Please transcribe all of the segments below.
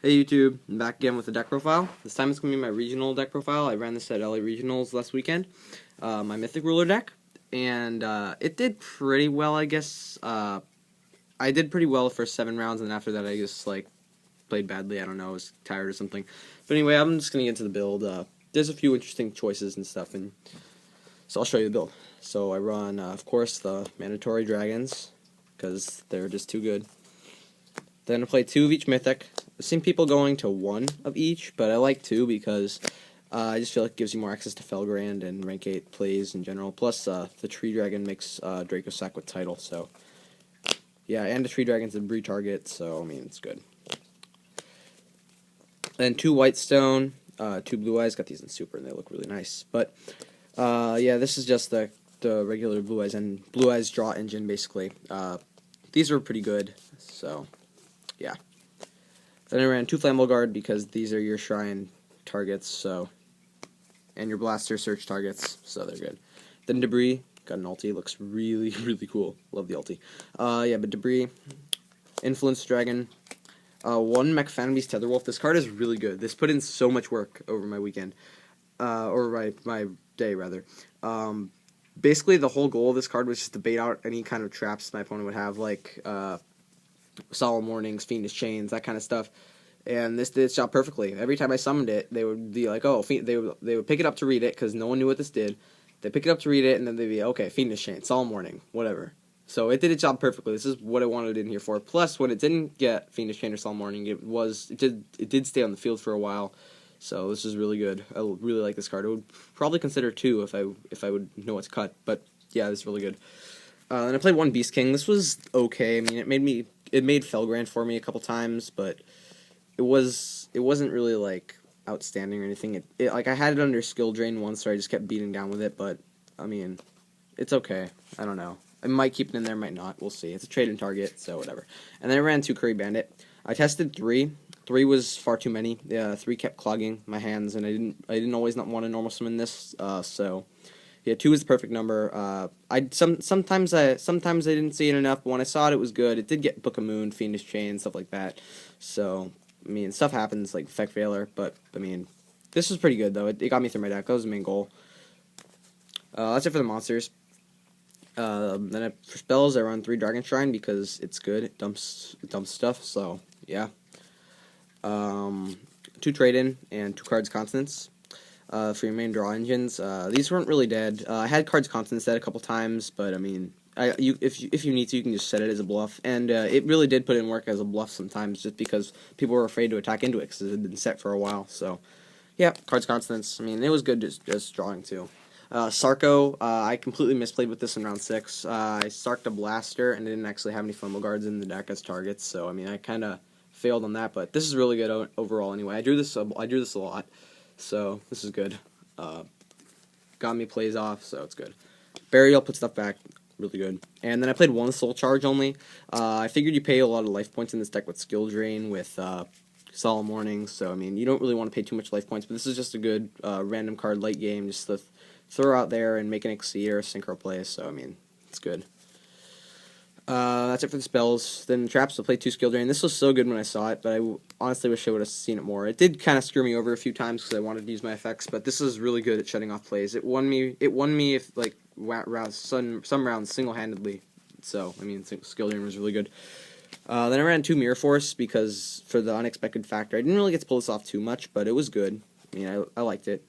Hey YouTube, I'm back again with the deck profile. This time it's going to be my regional deck profile. I ran this at LA Regionals last weekend. My Mythic ruler deck. And it did pretty well, I guess. I did pretty well the first 7 rounds, and after that I just played badly. I don't know, I was tired or something. But anyway, I'm just going to get into the build. There's a few interesting choices and stuff, and so I'll show you the build. So I run, of course, the mandatory dragons, because they're just too good. Then I play 2 of each mythic. I've seen people going to 1 of each, but I like 2 because I just feel like it gives you more access to Felgrand and rank 8 plays in general. Plus, the tree dragon makes Draco sack with title, so yeah, and the tree dragon's a Bree target, so I mean it's good. Then 2 white stone, 2 blue eyes. Got these in super, and they look really nice. But yeah, this is just the regular blue eyes and blue eyes draw engine basically. These are pretty good, so yeah. Then I ran 2 Flammable Guard because these are your shrine targets, so, and your blaster search targets, so they're good. Then Debris, got an ulti, looks really, really cool. Love the ulti. Yeah, but Debris, Influence Dragon, 1 Mechphanome's Tetherwolf. This card is really good. This put in so much work over my weekend, or my day, rather. Basically, the whole goal of this card was just to bait out any kind of traps my opponent would have, like, Solemn Warnings, Fiendish Chains, that kind of stuff, and this did its job perfectly. Every time I summoned it, they would be like, oh, they would pick it up to read it, because no one knew what this did. They pick it up to read it, and then they'd be, okay, Fiendish Chain, Solemn Warning, whatever. So it did its job perfectly. This is what I wanted it in here for. Plus, when it didn't get Fiendish Chain or Solemn Warning, it did stay on the field for a while, so this is really good. I really like this card. I would probably consider 2 if I would know what to cut, but yeah, this is really good. Then I played 1 Beast King. This was okay. I mean, it made Felgrand for me a couple times, but it wasn't really like outstanding or anything. Like I had it under skill drain once, so I just kept beating down with it. But I mean, it's okay. I don't know. I might keep it in there, might not. We'll see. It's a trade and target, so whatever. And then I ran 2 Curry Bandit. I tested 3. 3 was far too many. 3 kept clogging my hands, and I didn't always not want to normal summon this. So. Yeah, 2 is the perfect number. Sometimes I didn't see it enough, but when I saw it, it was good. It did get Book of Moon, Fiendish Chain, stuff like that. So, I mean, stuff happens, like Effect Failure, but, I mean, this was pretty good, though. It got me through my deck. That was the main goal. That's it for the monsters. Then for spells, I run 3 Dragon Shrine because it's good. It dumps stuff, so, yeah. 2 Trade-In and 2 Cards Consonants. For your main draw engines. These weren't really dead. I had Cards Constant dead a couple times, but I mean, if you need to, you can just set it as a bluff. And it really did put in work as a bluff sometimes, just because people were afraid to attack into it because it had been set for a while. So, yeah, Cards Constants. I mean, it was good just drawing too. Sarko, I completely misplayed with this in round 6. I Sarked a Blaster and didn't actually have any Fumble Guards in the deck as targets. So I mean, I kind of failed on that, but this is really good overall. Anyway, I drew this a lot. So, this is good. Got me plays off, so it's good. Burial, put stuff back, really good. And then I played 1 Soul Charge only. I figured you pay a lot of life points in this deck with Skill Drain, with Solemn Warnings, so I mean, you don't really want to pay too much life points, but this is just a good random card late game, just to throw out there and make an Exceed or a Synchro play, so I mean, it's good. That's it for the spells. Then traps, to play 2 Skill Drain. This was so good when I saw it, but I honestly wish I would have seen it more. It did kind of screw me over a few times because I wanted to use my effects, but this is really good at shutting off plays. It won me if like some rounds single-handedly. So I mean, Skill Drain was really good. Then I ran 2 Mirror Force because for the unexpected factor, I didn't really get to pull this off too much, but it was good. I mean, I liked it.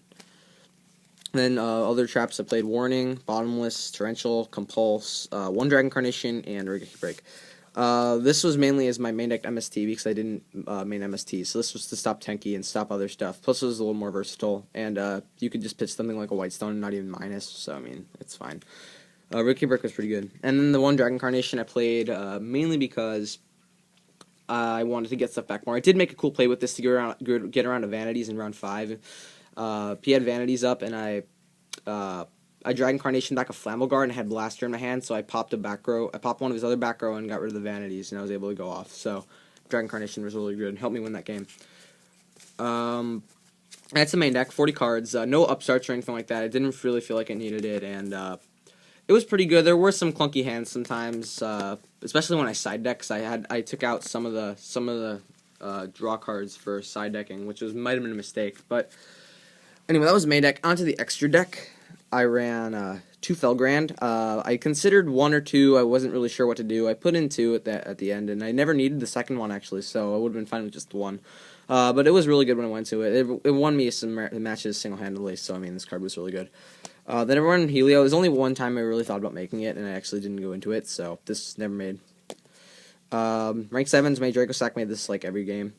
Then other traps, I played Warning, Bottomless, Torrential, Compulse, 1 Dragon Carnation, and Rigaki Break. This was mainly as my main deck MST because I didn't main MST, so this was to stop Tenki and stop other stuff. Plus it was a little more versatile, and you could just pitch something like a White Stone and not even minus, so I mean, it's fine. Rigaki Break was pretty good. And then the 1 Dragon Carnation I played mainly because I wanted to get stuff back more. I did make a cool play with this to get around to Vanities in round 5. He had Vanities up, and I Dragon Carnation back a Flammable Guard and I had Blaster in my hand, so I popped I popped one of his other back row and got rid of the Vanities, and I was able to go off. So Dragon Carnation was really good, helped me win that game. That's the main deck, 40 cards, no upstarts or anything like that. I didn't really feel like I needed it, and it was pretty good. There were some clunky hands sometimes, especially when I side deck, 'cause I took out some of the draw cards for side decking, which might have been a mistake. But anyway, that was main deck. Onto the extra deck. I ran 2 Felgrand. I considered 1 or 2. I wasn't really sure what to do. I put in 2 at the end, and I never needed the second one, actually, so I would have been fine with just the 1. But it was really good when I went to it. It won me some matches single-handedly, so, I mean, this card was really good. Then I ran Helio. There's only one time I really thought about making it, and I actually didn't go into it, so this never made. Rank 7s made Dracosac, made this, like, every game.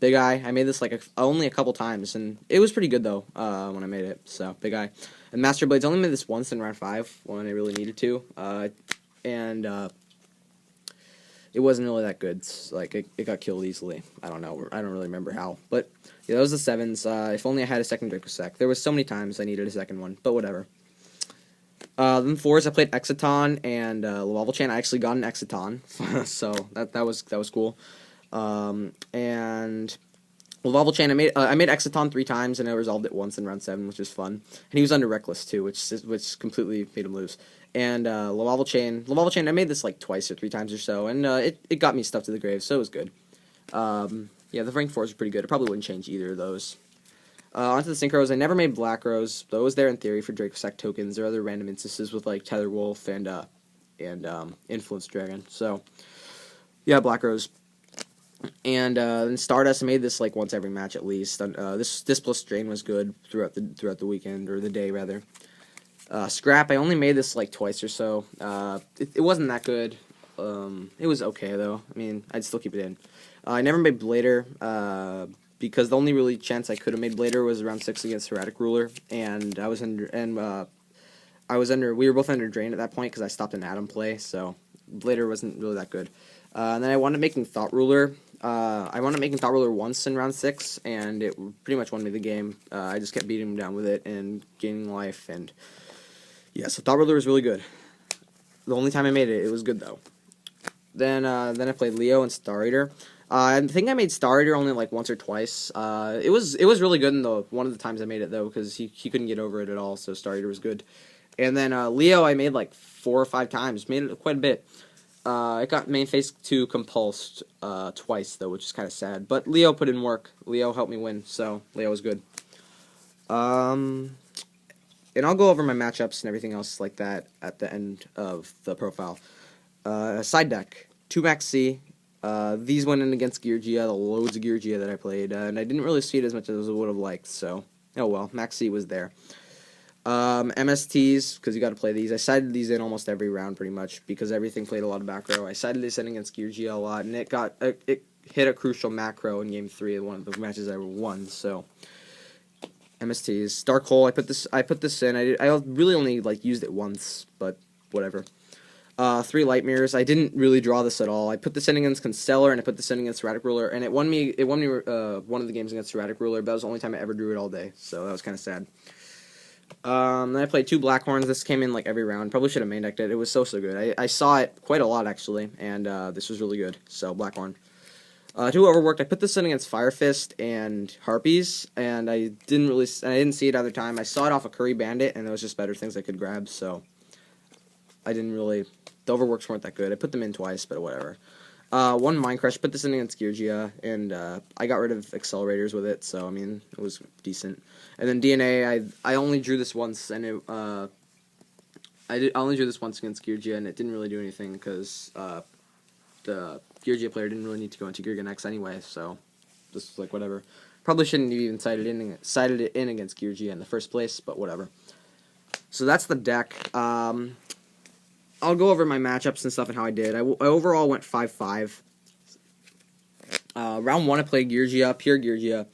Big Eye, I made this, like, only a couple times, and it was pretty good, though, when I made it, so, Big Eye. And Master Blades, only made this once in round 5, when I really needed to, it wasn't really that good. Like, it got killed easily. I don't know, I don't really remember how, but, yeah, that was the 7s. If only I had a second Dracosac. There was so many times I needed a second one, but whatever. Then 4s, I played Exciton and Level Chain. I actually got an Exciton, so that was cool. And Level Chain, I made Exciton 3 times, and I resolved it once in round 7, which was fun. And he was under Reckless too, which completely made him lose. And Level Chain, I made this like twice or 3 times or so, and it got me stuff to the grave, so it was good. Yeah, the rank 4s are pretty good. I probably wouldn't change either of those. Onto the Synchros, I never made Black Rose, though it was there in theory for Dracosac tokens or other random instances with like Tether Wolf and Influence Dragon. So yeah, Black Rose. And then Stardust, I made this like once every match at least. This plus Drain was good throughout the weekend, or the day rather. Scrap, I only made this like twice or so. It wasn't that good. It was okay though. I mean, I'd still keep it in. I never made Blader because the only really chance I could have made Blader was around 6 against Heretic Ruler, and we were both under Drain at that point because I stopped an Atom play, so Blader wasn't really that good. And then I wound up making Thought Ruler. I wound up making Thought Ruler once in round 6, and it pretty much won me the game. I just kept beating him down with it and gaining life, and yeah, so Thought Ruler was really good. The only time I made it, it was good though. Then I played Leo and Star Eater. I think I made Star Eater only like once or twice. It was really good in one of the times I made it though, because he couldn't get over it at all, so Star Eater was good. And then Leo I made like 4 or 5 times, made it quite a bit. It got main phase 2 compulsed twice though, which is kind of sad. But Leo put in work. Leo helped me win, so Leo was good. And I'll go over my matchups and everything else like that at the end of the profile. Side deck, 2 Max C. These went in against Geargia, the loads of Geargia that I played, and I didn't really see it as much as I would have liked, so oh well, Max C was there. MSTs, because you got to play these. I sided these in almost every round pretty much because everything played a lot of back row. I sided this in against Geargia a lot, and it hit a crucial macro in game 3 of one of the matches I won. So MSTs, Dark Hole. I put this in. I really only like used it once, but whatever. 3 Light Mirrors. I didn't really draw this at all. I put this in against Constellar, and I put this in against Heretic Ruler, and it won me one of the games against Heretic Ruler, but that was the only time I ever drew it all day, so that was kind of sad. Then I played 2 Blackhorns. This came in like every round. Probably should have main decked it. It was so good. I saw it quite a lot actually, and this was really good. So Blackhorn. 2 Overworked. I put this in against Fire Fist and Harpies, and I didn't see it other time. I saw it off a Curry Bandit, and there was just better things I could grab. So I didn't really. The Overworks weren't that good. I put them in twice, but whatever. 1 Mind Crush. Put this in against Geargia, and I got rid of accelerators with it, so I mean it was decent. And then DNA, I only drew this once, and I only drew this once against Geargia, and it didn't really do anything because the Geargia player didn't really need to go into Geargia next anyway, so this was like whatever. Probably shouldn't have even sided it in against Geargia in the first place, but whatever. So that's the deck. I'll go over my matchups and stuff and how I did. I overall went 5-5. Round 1 I played Geargia, pure Geargia.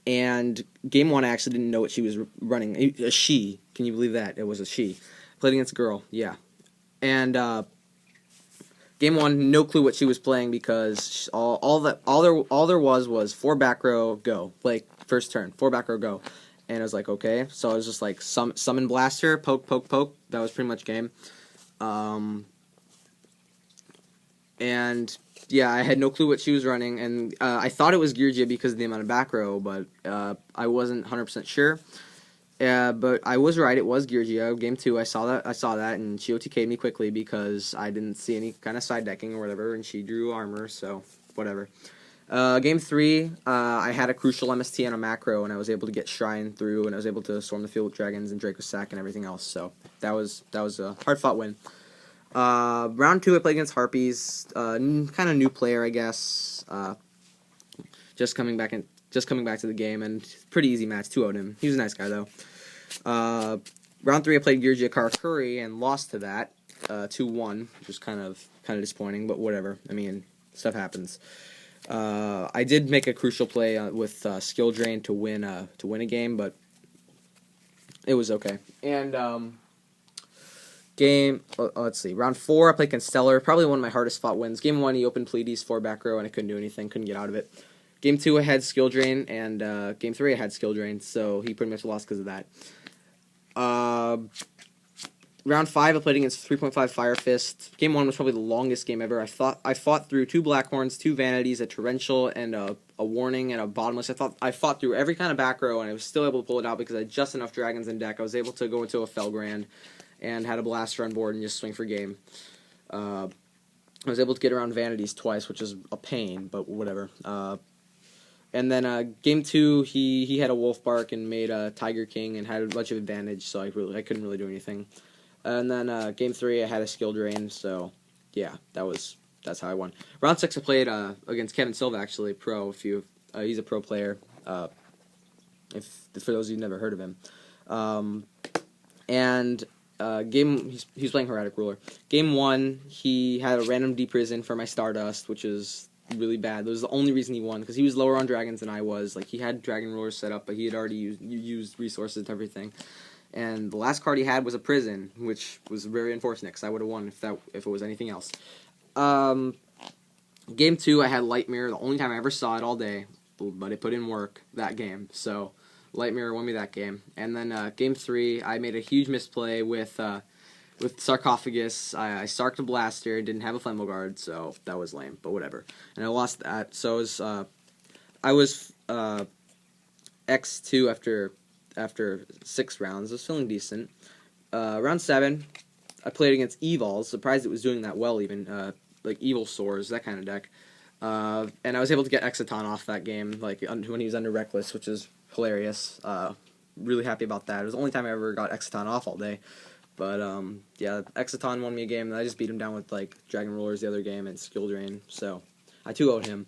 And game 1 I actually didn't know what she was running. A she. Can you believe that? It was a she. Played against a girl, yeah. And game 1, no clue what she was playing because all there was 4 back row, go. Like, first turn, 4 back row, go. And I was like, okay. So I was just like, summon blaster, poke, poke, poke. That was pretty much game. And yeah, I had no clue what she was running. And I thought it was Geargia because of the amount of back row, but I wasn't 100% sure. Yeah, but I was right. It was Georgia. Game 2, I saw that, and she OTK'd me quickly because I didn't see any kind of side decking or whatever, and she drew armor, so whatever. Game 3, I had a crucial MST and a macro, and I was able to get Shrine through, and I was able to storm the field with dragons and Draco's Sack and everything else. So that was a hard fought win. Round 2, I played against Harpies, kind of new player, I guess. Just coming back to the game, and pretty easy match. 2-0'd him. He was a nice guy though. Round 3, I played Gyurgia Karakuri and lost to that 2-1, which was kind of disappointing, but whatever. I mean, stuff happens. I did make a crucial play with skill drain to win a game, but it was okay. And let's see, round 4, I played against Stellar, probably one of my hardest fought wins. Game 1, he opened Pleiades 4 back row, and I couldn't do anything, couldn't get out of it. Game 2, I had skill drain, and Game 3, I had skill drain, so he pretty much lost because of that. Round 5, I played against 3.5 Fire Fist. Game 1 was probably the longest game ever. I fought through 2 Blackhorns, 2 Vanities, a Torrential, and a Warning, and a Bottomless. I fought through every kind of back row, and I was still able to pull it out because I had just enough dragons in deck. I was able to go into a Felgrand and had a Blaster on board and just swing for game. I was able to get around Vanities twice, which is a pain, but whatever. And then game 2, he had a Wolf Bark and made a Tiger King and had a bunch of advantage, so I couldn't really do anything. And then game 3, I had a skill drain, so yeah, that's how I won. Round 6, I played against Kevin Silva, actually, pro. He's a pro player. For those of you who've never heard of him, he's playing Heretic Ruler. Game 1, he had a random deprison for my Stardust, which is really bad. That was the only reason he won, because he was lower on dragons than I was. Like, he had Dragon Rulers set up, but he had already used resources and everything. And the last card he had was a prison, which was very unfortunate, because I would have won if it was anything else. Game 2, I had Light Mirror, the only time I ever saw it all day, but it put in work that game. So Light Mirror won me that game. And then game 3, I made a huge misplay with Sarcophagus. I sarked a Blaster, didn't have a Flammable Guard, so that was lame, but whatever. And I lost that. So I was X2 after 6 rounds. I was feeling decent. Round 7, I played against Evil. Surprised it was doing that well, even like Evil Swords, that kind of deck. And I was able to get Exciton off that game, like when he was under Reckless, which is hilarious. Really happy about that. It was the only time I ever got Exciton off all day. But yeah, Exciton won me a game, and I just beat him down with like Dragon Rulers the other game and Skill Drain. So I 2-0'd him.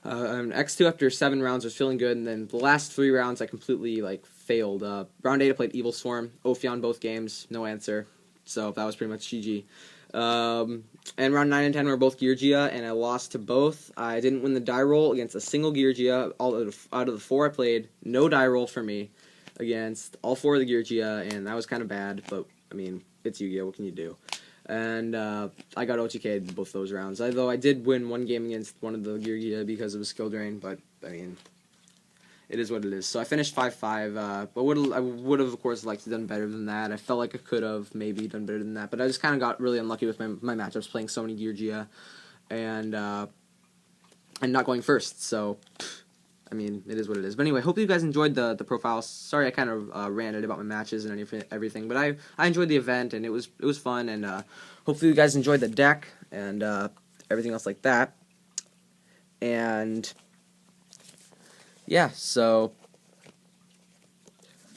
X2 after 7 rounds was feeling good, and then the last 3 rounds I completely failed. Round 8 I played Evil Swarm, Ophion both games, no answer. So that was pretty much GG. And round 9 and 10 were both Georgia, and I lost to both. I didn't win the die roll against a single Georgia. Out of the 4 I played, no die roll for me against all 4 of the Georgia, and that was kind of bad, but I mean, it's Yu-Gi-Oh! What can you do? And I got OTK'd both those rounds. Although I did win one game against one of the Georgia because of a skill drain, but I mean, it is what it is. So I finished 5-5, but I would have, of course, liked to have done better than that. I felt like I could have maybe done better than that, but I just kind of got really unlucky with my matchups, playing so many Georgia, and not going first. So, I mean, it is what it is. But anyway, hope you guys enjoyed the profile. Sorry I kind of ranted about my matches and everything, but I enjoyed the event, and it was fun, and hopefully you guys enjoyed the deck and everything else like that. And yeah, so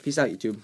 peace out, YouTube.